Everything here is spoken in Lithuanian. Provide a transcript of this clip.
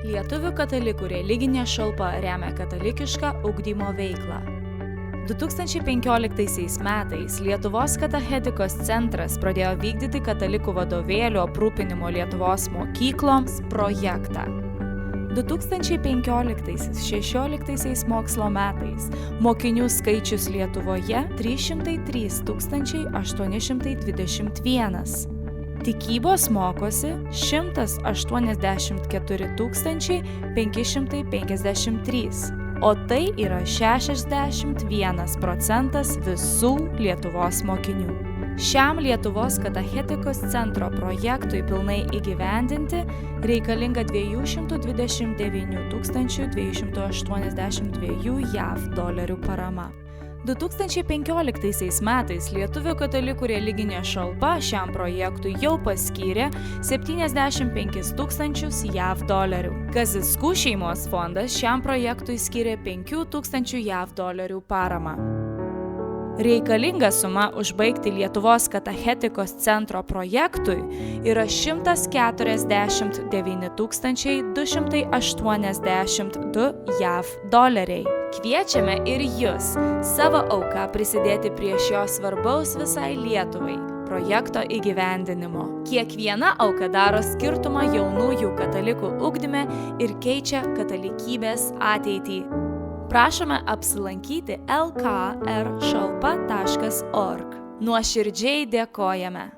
Lietuvių katalikų religinė šalpa remia katalikišką ugdymo veiklą. 2015 metais Lietuvos katechetikos centras pradėjo vykdyti katalikų vadovėlių aprūpinimo Lietuvos mokykloms projektą. 2015-16 mokslo metais mokinių skaičius Lietuvoje 303 821. Tikybos mokosi 184 553, o tai yra 61% visų Lietuvos mokinių. Šiam Lietuvos katechetikos centro projektui pilnai įgyvendinti reikalinga 229 282 JAV dolerių parama. 2015 metais Lietuvių katalikų religinė šalpa šiam projektui jau paskyrė 75 000 JAV dolerių. Kazickų šeimos fondas šiam projektui skyrė 5 000 JAV dolerių paramą. Reikalinga suma užbaigti Lietuvos katechetikos centro projektui yra 149 282 JAV doleriai. Kviečiame ir jūs savo auką prisidėti prie šio svarbaus visai Lietuvai projekto įgyvendinimo. Kiekviena auka daro skirtumą jaunųjų katalikų ugdyme ir keičia katalikybės ateitį. Prašome apsilankyti lkršalpa.org. Nuoširdžiai dėkojame.